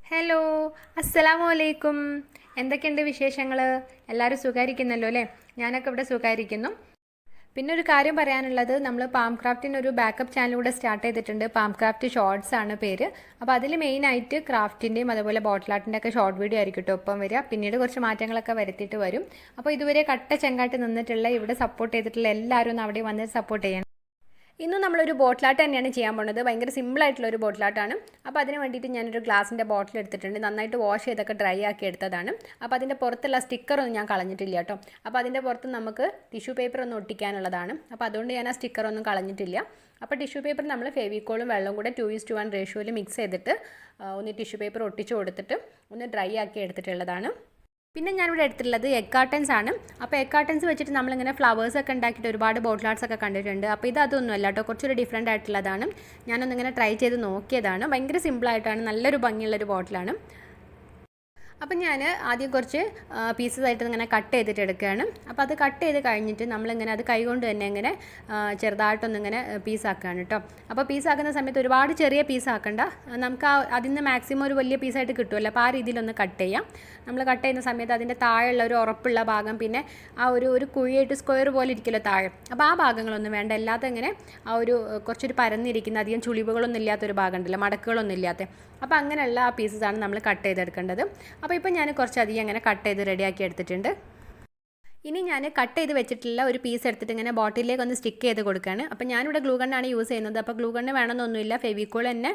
Hello, അസ്സലാമു അലൈക്കും. എന്തൊക്കെയുണ്ട് വിശേഷങ്ങൾ? എല്ലാവരും സുഖമായിരിക്കുന്നല്ലോ അല്ലേ? ഞാനൊക്കെ ഇവിടെ സുഖമായിരിക്കുന്നു. പിന്നെ ഒരു കാര്യം പറയാനുള്ളത്, നമ്മൾ പാം ക്രാഫ്റ്റിന് ഒരു ബാക്കപ്പ് ചാനൽ കൂടെ സ്റ്റാർട്ട് ചെയ്തിട്ടുണ്ട്. പാം ക്രാഫ്റ്റ് ഷോർട്സ് ആണ് പേര്. അപ്പോൾ അതിൽ മെയിനായിട്ട് ക്രാഫ്റ്റിൻ്റെയും അതുപോലെ ബോട്ടിൽ ആർട്ടിൻ്റെ ഒക്കെ ഷോർട്ട് വീഡിയോ ആയിരിക്കും കേട്ടോ ഒപ്പം വരിക. പിന്നീട് കുറച്ച് മാറ്റങ്ങളൊക്കെ വരുത്തിയിട്ട് വരും. അപ്പോൾ ഇതുവരെ കട്ട ചെങ്കാട്ട് നിന്നിട്ടുള്ള ഇവിടെ സപ്പോർട്ട് ചെയ്തിട്ടുള്ള എല്ലാവരും ഒന്ന് അവിടെ വന്ന് സപ്പോർട്ട് ചെയ്യണം. ഇന്ന് നമ്മളൊരു ബോട്ടിലാട്ട് തന്നെയാണ് ചെയ്യാൻ പോകുന്നത്. ഭയങ്കര സിമ്പിളായിട്ടുള്ളൊരു ബോട്ടിലാട്ടാണ്. അപ്പോൾ അതിന് വേണ്ടിയിട്ട് ഞാനൊരു ഗ്ലാസിൻ്റെ ബോട്ടിൽ എടുത്തിട്ടുണ്ട്. നന്നായിട്ട് വാഷ് ചെയ്തൊക്കെ ഡ്രൈ ആക്കി എടുത്തതാണ്. അപ്പോൾ അതിൻ്റെ പുറത്തുള്ള സ്റ്റിക്കറൊന്നും ഞാൻ കളഞ്ഞിട്ടില്ല കേട്ടോ. അപ്പോൾ അതിൻ്റെ പുറത്ത് നമുക്ക് ടിഷ്യൂ പേപ്പർ ഒന്ന് ഒട്ടിക്കാനുള്ളതാണ്. അപ്പോൾ അതുകൊണ്ട് ഞാൻ ആ സ്റ്റിക്കറൊന്നും കളഞ്ഞിട്ടില്ല. അപ്പോൾ ടിഷ്യൂ പേപ്പർ നമ്മൾ ഫെവിക്കോളും വെള്ളവും കൂടെ 2:1 റേഷ്യോയിൽ മിക്സ് ചെയ്തിട്ട് ഒന്ന് ടിഷ്യൂ പേപ്പർ ഒട്ടിച്ച് കൊടുത്തിട്ട് ഒന്ന് ഡ്രൈ ആക്കി എടുത്തിട്ടുള്ളതാണ്. പിന്നെ ഞാനിവിടെ എടുത്തിട്ടുള്ളത് എഗ് കാർട്ടൻസ് ആണ്. അപ്പോൾ എഗ് കാർട്ടൻസ് വെച്ചിട്ട് നമ്മളിങ്ങനെ ഫ്ലവേഴ്സൊക്കെ ഉണ്ടാക്കിയിട്ട് ഒരുപാട് ബോട്ടിൽ ആർട്സ് ഒക്കെ കണ്ടിട്ടുണ്ട്. അപ്പോൾ ഇത് അതൊന്നുമല്ല കേട്ടോ, കുറച്ചൊരു ഡിഫറെൻ്റ് ആയിട്ടുള്ളതാണ്. ഞാനൊന്നിങ്ങനെ ട്രൈ ചെയ്ത് നോക്കിയതാണ്. ഭയങ്കര സിമ്പിളായിട്ടാണ്, നല്ലൊരു ഭംഗിയുള്ളൊരു ബോട്ടിലാണ്. അപ്പം ഞാൻ ആദ്യം കുറച്ച് പീസസ് ആയിട്ട് ഇങ്ങനെ കട്ട് ചെയ്തിട്ട് എടുക്കുകയാണ്. അപ്പോൾ അത് കട്ട് ചെയ്ത് കഴിഞ്ഞിട്ട് നമ്മളിങ്ങനെ അത് കൈകൊണ്ട് തന്നെ ഇങ്ങനെ ചെറുതായിട്ടൊന്നിങ്ങനെ പീസാക്കുകയാണ് കേട്ടോ. അപ്പോൾ പീസാക്കുന്ന സമയത്ത് ഒരുപാട് ചെറിയ പീസാക്കണ്ട, നമുക്ക് അതിൽ നിന്ന് മാക്സിമം ഒരു വലിയ പീസായിട്ട് കിട്ടുമല്ലോ. അപ്പോൾ ആ രീതിയിലൊന്ന് കട്ട് ചെയ്യാം. നമ്മൾ കട്ട് ചെയ്യുന്ന സമയത്ത് അതിൻ്റെ താഴെയുള്ള ഒരു ഉറപ്പുള്ള ഭാഗം, പിന്നെ ആ ഒരു കുഴിയായിട്ട് സ്ക്വയർ പോലെ ഇരിക്കുമല്ലോ താഴെ, അപ്പോൾ ആ ഭാഗങ്ങളൊന്നും വേണ്ട. അല്ലാതെ ഇങ്ങനെ ആ കുറച്ചൊരു പരന്നിരിക്കുന്ന അധികം ചുളിവുകളൊന്നും ഇല്ലാത്തൊരു ഭാഗം ഉണ്ടല്ലോ, മടക്കുകളൊന്നും ഇല്ലാത്ത, അപ്പോൾ അങ്ങനെയുള്ള ആ പീസസാണ് നമ്മൾ കട്ട് ചെയ്തെടുക്കേണ്ടത്. അപ്പോൾ ഇപ്പോൾ ഞാൻ കുറച്ചധികം അങ്ങനെ കട്ട് ചെയ്ത് റെഡിയാക്കി എടുത്തിട്ടുണ്ട്. ഇനി ഞാൻ കട്ട് ചെയ്ത് വെച്ചിട്ടുള്ള ഒരു പീസ് എടുത്തിട്ട് ഇങ്ങനെ ബോട്ടിലേക്ക് ഒന്ന് സ്റ്റിക്ക് ചെയ്ത് കൊടുക്കുകയാണ്. അപ്പോൾ ഞാനിവിടെ ഗ്ലൂ ഗണ്ണാണ് യൂസ് ചെയ്യുന്നത്. അപ്പോൾ ഗ്ലൂ ഗണ്ണ് വേണമെന്നൊന്നുമില്ല, ഫെവിക്കോൾ തന്നെ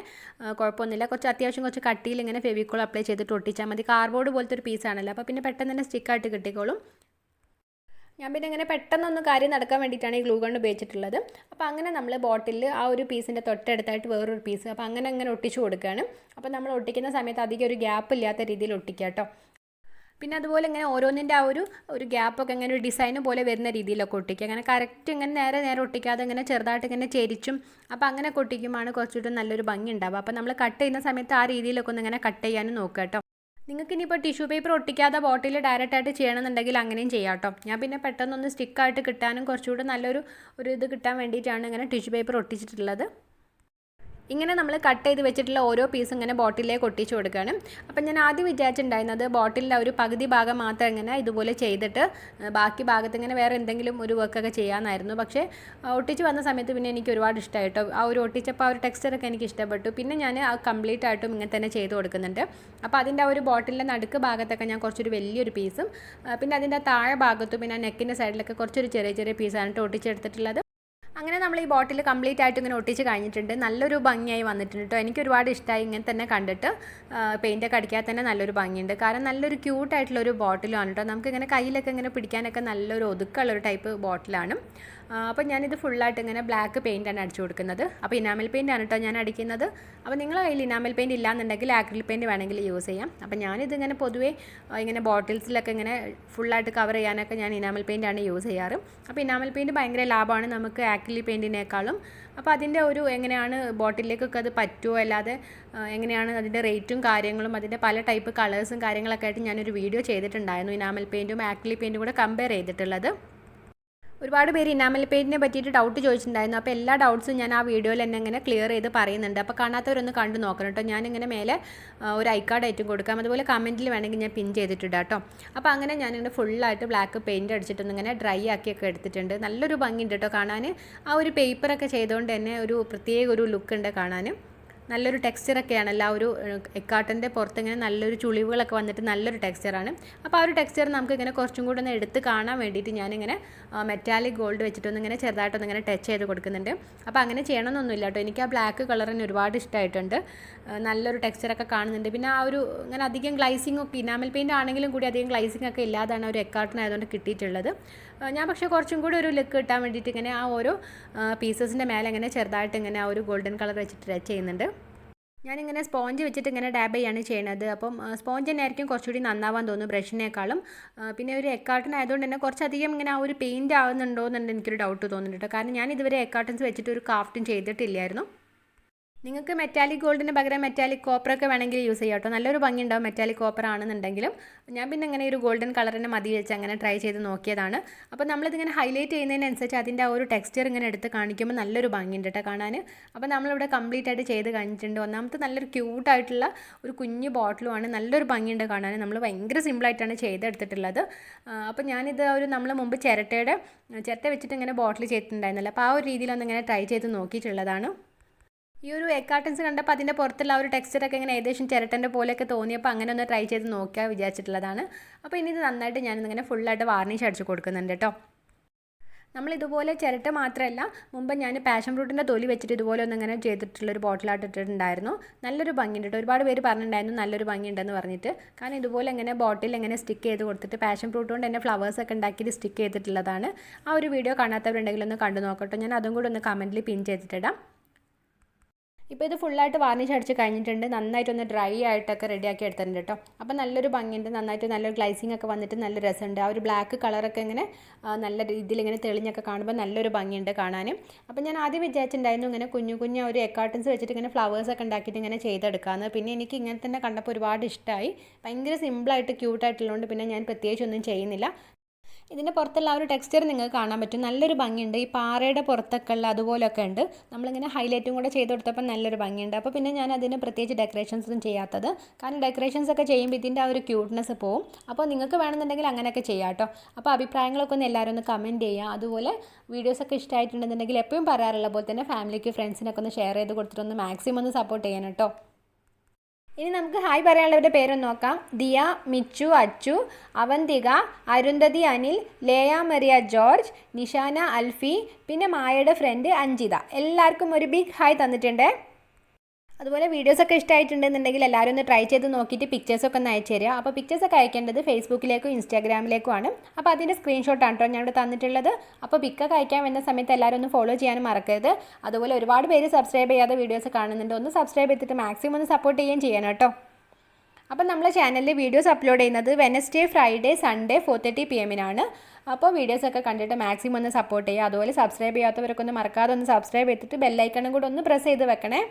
കുഴപ്പമൊന്നുമില്ല. അത്യാവശ്യം കുറച്ച് കട്ടിയിൽ ഇങ്ങനെ ഫെവിക്കോൾ അപ്ലൈ ചെയ്തിട്ട് ഒട്ടിച്ചാൽ മതി. കാർഡ്ബോർഡ് പോലത്തെ ഒരു പീസാണല്ലോ, അപ്പോൾ പിന്നെ പെട്ടെന്ന് തന്നെ സ്റ്റിക്കായിട്ട് കിട്ടിക്കോളും. ഞാൻ പിന്നെ ഇങ്ങനെ പെട്ടെന്നൊന്ന് കാര്യം നടക്കാൻ വേണ്ടിയിട്ടാണ് ഈ ഗ്ലൂ ഗണ്ണ് ഉപയോഗിച്ചിട്ടുള്ളത്. അപ്പോൾ അങ്ങനെ നമ്മൾ ബോട്ടിൽ ആ ഒരു പീസിൻ്റെ തൊട്ടടുത്തായിട്ട് വേറൊരു പീസ്, അപ്പോൾ അങ്ങനെ ഒട്ടിച്ചു കൊടുക്കുകയാണ്. അപ്പോൾ നമ്മൾ ഒട്ടിക്കുന്ന സമയത്ത് അധികം ഒരു ഗ്യാപ്പ് ഇല്ലാത്ത രീതിയിൽ ഒട്ടിക്കുക കേട്ടോ. പിന്നെ അതുപോലെ ഇങ്ങനെ ഓരോന്നിൻ്റെ ആ ഒരു ഗ്യാപ്പൊക്കെ ഇങ്ങനെ ഒരു ഡിസൈന് പോലെ വരുന്ന രീതിയിലൊക്കെ ഒട്ടിക്കുക. അങ്ങനെ കറക്റ്റ് ഇങ്ങനെ നേരെ ഒട്ടിക്കാതെ ഇങ്ങനെ ചെറുതായിട്ട് ഇങ്ങനെ ചെരിച്ചും, അപ്പോൾ അങ്ങനെ ഒട്ടിക്കുമ്പോഴാണ് കുറച്ചുകൂടി നല്ലൊരു ഭംഗി ഉണ്ടാവുക. അപ്പോൾ നമ്മൾ കട്ട് ചെയ്യുന്ന സമയത്ത് ആ രീതിയിലൊക്കെ ഒന്ന് ഇങ്ങനെ കട്ട് ചെയ്യാനും നോക്കുക കേട്ടോ. നിങ്ങൾക്ക് ഇനിയിപ്പോൾ ടിഷ്യൂ പേപ്പർ ഒട്ടിക്കാതെ ബോട്ടിൽ ഡയറക്റ്റായിട്ട് ചെയ്യണമെന്നുണ്ടെങ്കിൽ അങ്ങനെയും ചെയ്യാം കേട്ടോ. ഞാൻ പിന്നെ പെട്ടെന്നൊന്ന് സ്റ്റിക്കായിട്ട് കിട്ടാനും കുറച്ചുകൂടി നല്ലൊരു ഇത് കിട്ടാൻ വേണ്ടിയിട്ടാണ് ഇങ്ങനെ ടിഷ്യൂ പേപ്പർ ഒട്ടിച്ചിട്ടുള്ളത്. ഇങ്ങനെ നമ്മൾ കട്ട് ചെയ്ത് വെച്ചിട്ടുള്ള ഓരോ പീസും ഇങ്ങനെ ബോട്ടിലേക്ക് ഒട്ടിച്ച് കൊടുക്കുകയാണ്. അപ്പം ഞാൻ ആദ്യം വിചാരിച്ചിട്ടുണ്ടായിരുന്നത് ബോട്ടിലിൻ്റെ ഒരു പകുതി ഭാഗം മാത്രം ഇങ്ങനെ ഇതുപോലെ ചെയ്തിട്ട് ബാക്കി ഭാഗത്ത് ഇങ്ങനെ വേറെ എന്തെങ്കിലും ഒരു വർക്കൊക്കെ ചെയ്യാമെന്നായിരുന്നു. പക്ഷേ ഒട്ടിച്ച് വന്ന സമയത്ത് പിന്നെ എനിക്ക് ഒരുപാട് ഇഷ്ടമായി കേട്ടോ. ആ ഒരു ഒട്ടിച്ചപ്പോൾ ആ ഒരു ടെക്സ്ചറൊക്കെ എനിക്ക് ഇഷ്ടപ്പെട്ടു. പിന്നെ ഞാൻ ആ കംപ്ലീറ്റ് ആയിട്ടും ഇങ്ങനെ തന്നെ ചെയ്ത് കൊടുക്കുന്നുണ്ട്. അപ്പോൾ അതിൻ്റെ ആ ഒരു ബോട്ടിലിൻ്റെ നടുക്ക് ഭാഗത്തൊക്കെ ഞാൻ കുറച്ചൊരു വലിയൊരു പീസും, പിന്നെ അതിൻ്റെ താഴെ ഭാഗത്തും പിന്നെ നെക്കിൻ്റെ സൈഡിലൊക്കെ കുറച്ചൊരു ചെറിയ പീസാണ് ഒട്ടിച്ചെടുത്തിട്ടുള്ളത്. അങ്ങനെ നമ്മൾ ഈ ബോട്ടിൽ കംപ്ലീറ്റ് ആയിട്ട് ഇങ്ങനെ ഒട്ടിച്ച് കഴിഞ്ഞിട്ടുണ്ട്. നല്ലൊരു ഭംഗിയായി വന്നിട്ടുണ്ട് കേട്ടോ. എനിക്ക് ഒരുപാട് ഇഷ്ടമായി ഇങ്ങനെ തന്നെ കണ്ടിട്ട്. പെയിൻ്റൊക്കെ അടിക്കാതെ തന്നെ നല്ലൊരു ഭംഗിയുണ്ട്. കാരണം നല്ലൊരു ക്യൂട്ടായിട്ടുള്ളൊരു ബോട്ടിലാണ് കേട്ടോ. നമുക്കിങ്ങനെ കയ്യിലൊക്കെ ഇങ്ങനെ പിടിക്കാനൊക്കെ നല്ലൊരു ഒതുക്കമുള്ളൊരു ടൈപ്പ് ബോട്ടിലാണ്. അപ്പോൾ ഞാനിത് ഫുള്ളായിട്ട് ഇങ്ങനെ ബ്ലാക്ക് പെയിൻ്റാണ് അടിച്ചു കൊടുക്കുന്നത്. അപ്പോൾ ഇനാമൽ പെയിൻ്റാണ് കേട്ടോ ഞാൻ അടിക്കുന്നത്. അപ്പോൾ നിങ്ങളുടെ കയ്യിൽ ഇനാമൽ പെയിൻറ്റ് ഇല്ലാന്നുണ്ടെങ്കിൽ ആക്രിലിക് പെയിൻറ്റ് വേണമെങ്കിൽ യൂസ് ചെയ്യാം. അപ്പോൾ ഞാനിത് ഇങ്ങനെ പൊതുവേ ഇങ്ങനെ ബോട്ടിൽസിലൊക്കെ ഇങ്ങനെ ഫുള്ളായിട്ട് കവർ ചെയ്യാനൊക്കെ ഞാൻ ഇനാമൽ പെയിൻ്റാണ് യൂസ് ചെയ്യാറ്. അപ്പോൾ ഇനാമൽ പെയിൻറ്റ് ഭയങ്കര ലാഭമാണ് നമുക്ക് ആക്രിലിക് പെയിൻറ്റിനേക്കാളും. അപ്പോൾ അതിൻ്റെ എങ്ങനെയാണ് ബോട്ടിലേക്കൊക്കെ അത് പറ്റുമോ, അല്ലാതെ എങ്ങനെയാണ് അതിൻ്റെ റേറ്റും കാര്യങ്ങളും അതിൻ്റെ പല ടൈപ്പ് കളേഴ്സും കാര്യങ്ങളൊക്കെ ആയിട്ട് ഞാനൊരു വീഡിയോ ചെയ്തിട്ടുണ്ടായിരുന്നു. ഇനാമൽ പെയിൻറ്റും ആക്രിലിക് പെയിൻറ്റും കൂടെ കമ്പയർ ചെയ്തിട്ടുള്ളത്. ഒരുപാട് പേര് ഇനാമൽ പെയിൻറ്റിനെ പറ്റിയിട്ട് ഡൗട്ട് ചോദിച്ചിട്ടുണ്ടായിരുന്നു. അപ്പോൾ എല്ലാ ഡൗട്ട്സും ഞാൻ ആ വീഡിയോയിൽ തന്നെ ഇങ്ങനെ ക്ലിയർ ചെയ്ത് പറയുന്നുണ്ട്. അപ്പോൾ കാണാത്തവരൊന്ന് കണ്ടു നോക്കണം കേട്ടോ. ഞാനിങ്ങനെ മേലെ ഒരു ഐ കാർഡ് ആയിട്ടും കൊടുക്കാം, അതുപോലെ കമൻറ്റിൽ വേണമെങ്കിൽ ഞാൻ പിൻ ചെയ്തിട്ടുണ്ട് കേട്ടോ. അപ്പോൾ അങ്ങനെ ഞാനിങ്ങനെ ഫുള്ളായിട്ട് ബ്ലാക്ക് പെയിൻറ്റ് അടിച്ചിട്ടൊന്നിങ്ങനെ ഡ്രൈ ആക്കിയൊക്കെ എടുത്തിട്ടുണ്ട്. നല്ലൊരു ഭംഗിയുണ്ട് കേട്ടോ കാണാൻ. ആ ഒരു പേപ്പറൊക്കെ ചെയ്തുകൊണ്ട് തന്നെ ഒരു പ്രത്യേക ഒരു ലുക്ക് ഉണ്ട് കാണാൻ. നല്ലൊരു ടെക്സ്ചറൊക്കെയാണല്ലോ ആ ഒരു എക്കാർട്ടിൻ്റെ പുറത്തിങ്ങനെ നല്ലൊരു ചുളിവുകളൊക്കെ വന്നിട്ട് നല്ലൊരു ടെക്സ്ചറാണ്. അപ്പോൾ ആ ഒരു ടെക്സ്ചർ നമുക്കിങ്ങനെ കുറച്ചും കൂടെ ഒന്ന് എടുത്ത് കാണാൻ വേണ്ടിയിട്ട് ഞാനിങ്ങനെ മെറ്റാലിക് ഗോൾഡ് വെച്ചിട്ടൊന്നിങ്ങനെ ചെറുതായിട്ടൊന്നിങ്ങനെ ടച്ച് ചെയ്ത് കൊടുക്കുന്നുണ്ട്. അപ്പോൾ അങ്ങനെ ചെയ്യണമെന്നൊന്നുമില്ല കേട്ടോ. എനിക്ക് ആ ബ്ലാക്ക് കളറിന് ഒരുപാട് ഇഷ്ടമായിട്ടുണ്ട്. നല്ലൊരു ടെക്സ്ചറൊക്കെ കാണുന്നുണ്ട്. പിന്നെ ആ ഇങ്ങനെ അധികം ഗ്ലൈസിംഗ് ഒക്കെ ഇനാമൽ പെയിൻ്റ് ആണെങ്കിലും കൂടി അധികം ഗ്ലൈസിംഗ് ഒക്കെ ഇല്ലാതാണ് ഒരു എക്കാർട്ടിനായതുകൊണ്ട് കിട്ടിയിട്ടുള്ളത്. ഞാൻ പക്ഷേ കുറച്ചും കൂടി ഒരു ലുക്ക് കിട്ടാൻ വേണ്ടിയിട്ട് ഇങ്ങനെ ആ ഓരോ പീസസിൻ്റെ മേലെ ഇങ്ങനെ ചെറുതായിട്ട് ഇങ്ങനെ ആ ഒരു ഗോൾഡൻ കളർ വെച്ചിട്ട് ടച്ച് ചെയ്യുന്നുണ്ട്. ഞാനിങ്ങനെ സ്പോഞ്ച് വെച്ചിട്ട് ഇങ്ങനെ ഡാബ് ചെയ്യാണ് ചെയ്യുന്നത്. അപ്പം സ്പോഞ്ച് തന്നെ ആയിരിക്കും കുറച്ചുകൂടി നന്നാവാൻ തോന്നുന്നു ബ്രഷിനേക്കാളും. പിന്നെ ഒരു എക്കാർട്ടനായതുകൊണ്ട് തന്നെ കുറച്ചധികം ഇങ്ങനെ ആ ഒരു പെയിൻറ്റ് ആവുന്നുണ്ടോ എന്നുണ്ട് എനിക്കൊരു ഡൗട്ട് തോന്നുന്നുണ്ട് കേട്ടോ. കാരണം ഞാൻ ഇതുവരെ എക്കാർട്ടൻസ് വെച്ചിട്ട് ഒരു ക്രാഫ്റ്റും ചെയ്തിട്ടില്ലായിരുന്നു. നിങ്ങൾക്ക് മെറ്റാലിക് ഗോൾഡിന് പകരം മെറ്റാലിക് കോപ്പറൊക്കെ വേണമെങ്കിൽ യൂസ് ചെയ്യാം കേട്ടോ. നല്ലൊരു ഭംഗി ഉണ്ടാവും മെറ്റാലിക് കോപ്പർ ആണെന്നുണ്ടെങ്കിലും. ഞാൻ പിന്നെ ഇങ്ങനെ ഒരു ഗോൾഡൻ കളർ തന്നെ മതി വെച്ച് അങ്ങനെ ട്രൈ ചെയ്ത് നോക്കിയതാണ്. അപ്പോൾ നമ്മളിതിങ്ങനെ ഹൈലൈറ്റ് ചെയ്യുന്നതിനനുസരിച്ച് അതിൻ്റെ ആ ഒരു ടെക്സ്ചർ ഇങ്ങനെ എടുത്ത് കാണിക്കുമ്പോൾ നല്ലൊരു ഭംഗിയുണ്ട് കേട്ടോ കാണാൻ. അപ്പോൾ നമ്മളിവിടെ കംപ്ലീറ്റ് ആയിട്ട് ചെയ്ത് കഴിഞ്ഞിട്ടുണ്ട്. ഒന്നാമത്തെ നല്ലൊരു ക്യൂട്ടായിട്ടുള്ള ഒരു കുഞ്ഞു ബോട്ടിലുമാണ്. നല്ലൊരു ഭംഗിയുണ്ട് കാണാൻ. നമ്മൾ ഭയങ്കര സിമ്പിളായിട്ടാണ് ചെയ്തെടുത്തിട്ടുള്ളത്. അപ്പോൾ ഞാനിത് നമ്മൾ മുമ്പ് ചിരട്ട വെച്ചിട്ട് ഇങ്ങനെ ബോട്ടിൽ ചെയ്തിട്ടുണ്ടായിരുന്നല്ലോ. അപ്പോൾ ആ ഒരു രീതിയിലൊന്ന് ഇങ്ങനെ ട്രൈ ചെയ്ത് നോക്കിയിട്ടുള്ളതാണ്. ഈ ഒരു കാർട്ടൺസ് കണ്ടപ്പോൾ അതിൻ്റെ പുറത്തുള്ള ആ ഒരു ടെക്സ്ചറൊക്കെ ഇങ്ങനെ ഏകദേശം ചിരട്ടൻ്റെ പോലെയൊക്കെ തോന്നിയപ്പോൾ അങ്ങനെ ഒന്ന് ട്രൈ ചെയ്ത് നോക്കാൻ വിചാരിച്ചിട്ടുള്ളതാണ്. അപ്പോൾ ഇനി ഇത് നന്നായിട്ട് ഞാനിങ്ങനെ ഫുള്ളായിട്ട് വാർണിഷ് അടിച്ച് കൊടുക്കുന്നുണ്ട് കേട്ടോ. നമ്മളിതുപോലെ ചിരട്ട മാത്രമല്ല മുമ്പ് ഞാൻ പാഷൻ ഫ്രൂട്ടിൻ്റെ തൊലി വെച്ചിട്ട് ഇതുപോലെ ഒന്നിങ്ങനെ ചെയ്തിട്ടുള്ളൊരു ബോട്ടിലായിട്ട് ഇട്ടിട്ടുണ്ടായിരുന്നു. നല്ലൊരു ഭംഗിയുണ്ട് കേട്ടോ. ഒരുപാട് പേര് പറഞ്ഞിട്ടുണ്ടായിരുന്നു നല്ലൊരു ഭംഗിയുണ്ടെന്ന് പറഞ്ഞിട്ട്. കാരണം ഇതുപോലെ ഇങ്ങനെ ബോട്ടിൽ ഇങ്ങനെ സ്റ്റിക്ക് ചെയ്ത് കൊടുത്തിട്ട് പാഷൻ ഫ്രൂട്ട് കൊണ്ട് തന്നെ ഫ്ലവേഴ്സൊക്കെ ഉണ്ടാക്കിയിട്ട് സ്റ്റിക്ക് ചെയ്തിട്ടുള്ളതാണ്. ആ ഒരു വീഡിയോ കാണാത്തവരുണ്ടെങ്കിൽ ഒന്ന് കണ്ടു നോക്കട്ടോ. ഞാൻ അതും കൂടി ഒന്ന് കമൻറ്റിൽ പിൻ ചെയ്തിട്ടിടാം. ഇപ്പോൾ ഇത് ഫുള്ളായിട്ട് വാർണിഷ് അടിച്ച് കഴിഞ്ഞിട്ടുണ്ട്. നന്നായിട്ടൊന്ന് ഡ്രൈ ആയിട്ടൊക്കെ റെഡിയാക്കി എടുത്തിട്ടുണ്ട് കേട്ടോ. അപ്പോൾ നല്ലൊരു ഭംഗിയുണ്ട്. നല്ലൊരു ഗ്ലൈസിങ് ഒക്കെ വന്നിട്ട് നല്ല രസമുണ്ട്. ആ ഒരു ബ്ലാക്ക് കളറൊക്കെ ഇങ്ങനെ നല്ല രീതിയിൽ ഇങ്ങനെ തെളിഞ്ഞൊക്കെ കാണുമ്പോൾ നല്ലൊരു ഭംഗിയുണ്ട് കാണാനും. അപ്പോൾ ഞാൻ ആദ്യം വിചാരിച്ചിട്ടുണ്ടായിരുന്നു ഇങ്ങനെ കുഞ്ഞു ഒരു കാർട്ടൺസ് വെച്ചിട്ട് ഇങ്ങനെ ഫ്ലവേഴ്സൊക്കെ ഉണ്ടാക്കിയിട്ട് ഇങ്ങനെ ചെയ്തെടുക്കാമെന്ന്. പിന്നെ എനിക്ക് ഇങ്ങനെ തന്നെ കണ്ടപ്പോൾ ഒരുപാട് ഇഷ്ടമായി. ഭയങ്കര സിമ്പിളായിട്ട് ക്യൂട്ടായിട്ടുള്ളതുകൊണ്ട് പിന്നെ ഞാൻ പ്രത്യേകിച്ചൊന്നും ചെയ്യുന്നില്ല. ഇതിൻ്റെ പുറത്തുള്ള ആ ഒരു ടെക്സ്ചർ നിങ്ങൾക്ക് കാണാൻ പറ്റും. നല്ലൊരു ഭംഗിയുണ്ട്. ഈ പാറയുടെ പുറത്തൊക്കെ ഉള്ള അതുപോലെയൊക്കെ ഉണ്ട്. നമ്മളിങ്ങനെ ഹൈലൈറ്റും കൂടെ ചെയ്ത് കൊടുത്തപ്പോൾ നല്ലൊരു ഭംഗിയുണ്ട്. അപ്പോൾ പിന്നെ ഞാൻ അതിന് പ്രത്യേകിച്ച് ഡെക്കറേഷൻസ് ഒന്നും ചെയ്യാത്തത്. കാരണം ഡെക്കറേഷൻസ് ഒക്കെ ചെയ്യുമ്പോൾ ഇതിൻ്റെ ആ ഒരു ക്യൂട്ട്നെസ് പോവും. അപ്പോൾ നിങ്ങൾക്ക് വേണമെന്നുണ്ടെങ്കിൽ അങ്ങനെയൊക്കെ ചെയ്യാം കേട്ടോ. അപ്പോൾ അഭിപ്രായങ്ങളൊക്കെ ഒന്ന് എല്ലാവരും ഒന്ന് കമൻറ്റ് ചെയ്യുക. അതുപോലെ വീഡിയോസൊക്കെ ഇഷ്ടമായിട്ടുണ്ടെന്നുണ്ടെങ്കിൽ എപ്പോഴും പറയാറുള്ള പോലെ തന്നെ ഫാമിലിക്ക് ഫ്രണ്ട്സിനൊക്കെ ഒന്ന് ഷെയർ ചെയ്ത് കൊടുത്തിട്ടൊന്ന് മാക്സിമം ഒന്ന് സപ്പോർട്ട് ചെയ്യണം കേട്ടോ. ഇനി നമുക്ക് ഹായ് പറയാനുള്ളവരുടെ പേരൊന്ന് നോക്കാം. ദിയ, മിച്ചു, അച്ചു, അവന്തിക, അരുന്ധതി അനിൽ, ലേയ മരിയ ജോർജ്, നിഷാന അൽഫി, പിന്നെ മായയുടെ ഫ്രണ്ട് അഞ്ജിത. എല്ലാവർക്കും ഒരു ബിഗ് ഹായ് തന്നിട്ടുണ്ട്. അതുപോലെ വീഡിയോസൊക്കെ ഇഷ്ടമായിട്ടുണ്ടെന്നുണ്ടെങ്കിൽ എല്ലാവരും ഒന്ന് ട്രൈ ചെയ്ത് നോക്കിയിട്ട് പിക്ചേഴ്സൊക്കെ ഒന്ന് അയച്ചു തരിക. അപ്പോൾ പിക്ചേഴ്സൊക്കെ അയക്കേണ്ടത് ഫേസ്ബുക്കിലേക്കും ഇൻസ്റ്റാഗ്രാമിലേക്കുമാണ്. അപ്പോൾ അതിൻ്റെ സ്ക്രീൻഷോട്ടാണ് കേട്ടോ ഞാനിവിടെ തന്നിട്ടുള്ളത്. അപ്പോൾ പിക്കൊക്കെ അയക്കാൻ വരുന്ന സമയത്ത് എല്ലാവരും ഒന്ന് ഫോളോ ചെയ്യാനും മറക്കരുത്. അതുപോലെ ഒരുപാട് പേര് സബ്സ്ക്രൈബ് ചെയ്യാതെ വീഡിയോസ് കാണുന്നുണ്ട്. ഒന്ന് സബ്സ്ക്രൈബ് ചെയ്തിട്ട് മാക്സിമം ഒന്ന് സപ്പോർട്ട് ചെയ്യുകയും ചെയ്യണം കേട്ടോ. അപ്പോൾ നമ്മുടെ ചാനലിൽ വീഡിയോസ് അപ്ലോഡ് ചെയ്യുന്നത് വെനസ്ഡേ, ഫ്രൈഡേ, സൺഡേ 4:30 PM അപ്പോൾ വീഡിയോസൊക്കെ കണ്ടിട്ട് മാക്സിമം ഒന്ന് സപ്പോർട്ട് ചെയ്യുക. അതുപോലെ സബ്സ്ക്രൈബ് ചെയ്യാത്തവരൊക്കെ ഒന്ന് മറക്കാതെ ഒന്ന് സബ്സ്ക്രൈബ് ചെയ്തിട്ട് ബെല്ലൈക്കണും കൂടെ ഒന്ന് പ്രസ് ചെയ്ത് വെക്കണേ.